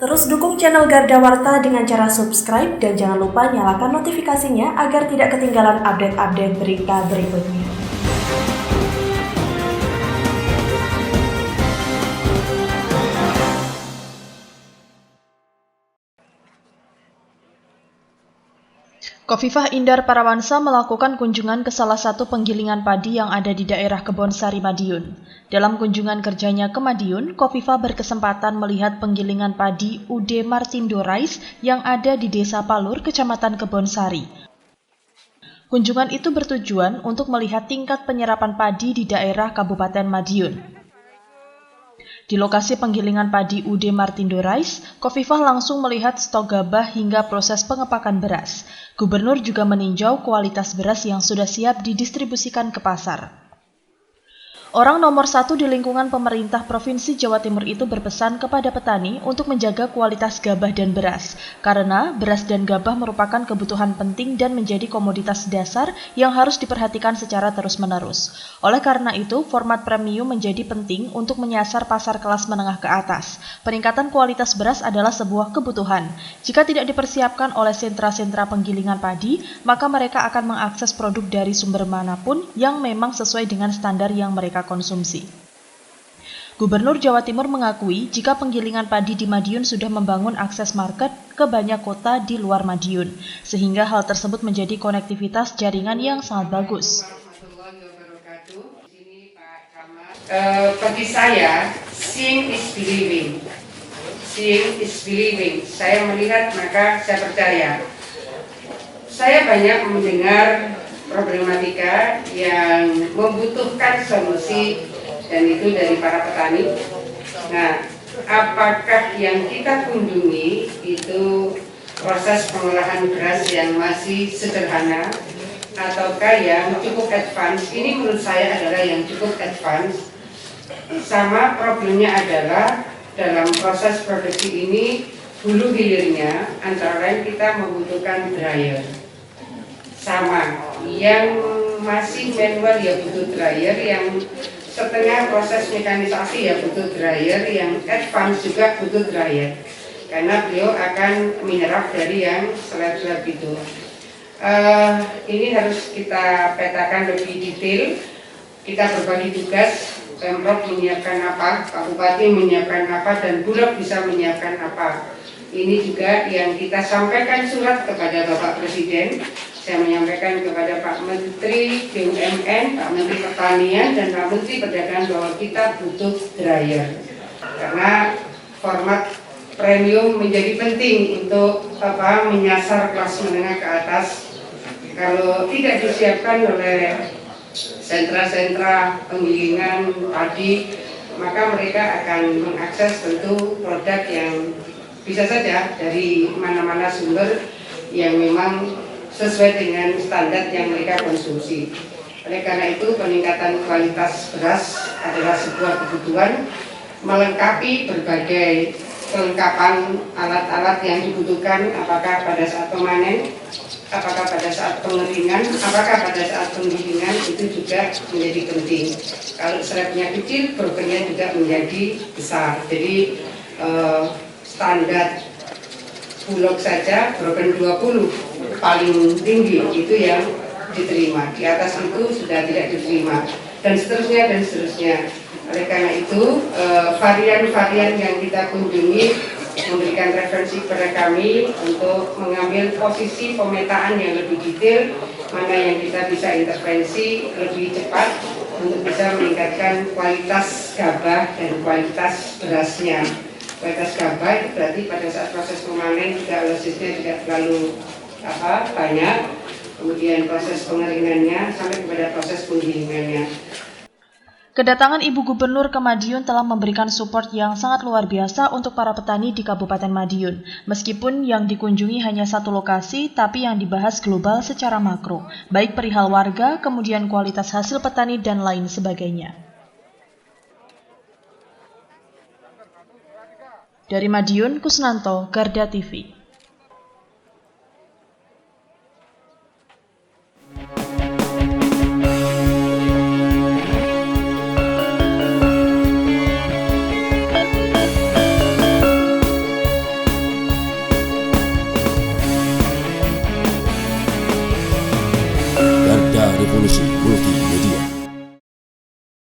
Terus dukung channel Garda Warta dengan cara subscribe dan jangan lupa nyalakan notifikasinya agar tidak ketinggalan update-update berita berikutnya. Khofifah Indar Parawansa melakukan kunjungan ke salah satu penggilingan padi yang ada di daerah Kebonsari, Madiun. Dalam kunjungan kerjanya ke Madiun, Khofifah berkesempatan melihat penggilingan padi UD Martindo Rice yang ada di Desa Palur, Kecamatan Kebonsari. Kunjungan itu bertujuan untuk melihat tingkat penyerapan padi di daerah Kabupaten Madiun. Di lokasi penggilingan padi UD Martindo Rice, Khofifah langsung melihat stok gabah hingga proses pengepakan beras. Gubernur juga meninjau kualitas beras yang sudah siap didistribusikan ke pasar. Orang nomor 1 di lingkungan pemerintah Provinsi Jawa Timur itu berpesan kepada petani untuk menjaga kualitas gabah dan beras, karena beras dan gabah merupakan kebutuhan penting dan menjadi komoditas dasar yang harus diperhatikan secara terus-menerus. Oleh karena itu, format premium menjadi penting untuk menyasar pasar kelas menengah ke atas. Peningkatan kualitas beras adalah sebuah kebutuhan. Jika tidak dipersiapkan oleh sentra-sentra penggilingan padi, maka mereka akan mengakses produk dari sumber manapun yang memang sesuai dengan standar yang mereka konsumsi. Gubernur Jawa Timur mengakui jika penggilingan padi di Madiun sudah membangun akses market ke banyak kota di luar Madiun, sehingga hal tersebut menjadi konektivitas jaringan yang sangat bagus. Bagi saya, seeing is believing. Seeing is believing. Saya melihat maka saya percaya. Saya banyak mendengar problematika yang membutuhkan solusi dan itu dari para petani. Nah, apakah yang kita kunjungi itu proses pengolahan beras yang masih sederhana ataukah yang cukup advance? Ini menurut saya adalah yang cukup advance. Sama problemnya adalah dalam proses produksi ini hulu hilirnya antara lain kita membutuhkan dryer. Sama, yang masih manual ya butuh dryer, yang setengah proses mekanisasi ya butuh dryer, yang advance juga butuh dryer, karena beliau akan menyerap dari yang slab-slab itu. Ini harus kita petakan lebih detail. Kita berbagi tugas, Pemprov menyiapkan apa, Pak Bupati menyiapkan apa, dan Bulog bisa menyiapkan apa. Ini juga yang kita sampaikan surat kepada Bapak Presiden. Saya menyampaikan kepada Pak Menteri BUMN, Pak Menteri Pertanian, dan Pak Menteri Perdagangan bahwa kita butuh dryer. Karena format premium menjadi penting untuk menyasar kelas menengah ke atas. Kalau tidak disiapkan oleh sentra-sentra penggilingan padi, maka mereka akan mengakses tentu produk yang bisa saja dari mana-mana sumber yang memang sesuai dengan standar yang mereka konsumsi. Oleh karena itu, peningkatan kualitas beras adalah sebuah kebutuhan, melengkapi berbagai kelengkapan alat-alat yang dibutuhkan, apakah pada saat pemanen, apakah pada saat pengeringan, apakah pada saat penggilingan, itu juga menjadi penting. Kalau slabnya kecil, brokernya juga menjadi besar. Jadi standar Bulog saja broken 20 paling tinggi itu yang diterima. Di atas itu sudah tidak diterima, dan seterusnya dan seterusnya. Oleh karena itu varian-varian yang kita kunjungi memberikan referensi kepada kami untuk mengambil posisi pemetaan yang lebih detail, mana yang kita bisa intervensi lebih cepat untuk bisa meningkatkan kualitas gabah dan kualitas berasnya. Kualitas gabah itu berarti pada saat proses pemanen juga losisnya tidak terlalu banyak, kemudian proses pengeringannya sampai kepada proses penggilingannya. Kedatangan Ibu Gubernur ke Madiun telah memberikan support yang sangat luar biasa untuk para petani di Kabupaten Madiun. Meskipun yang dikunjungi hanya satu lokasi, tapi yang dibahas global secara makro, baik perihal warga, kemudian kualitas hasil petani, dan lain sebagainya. Dari Madiun, Kusnanto, Garda TV. Indonesia.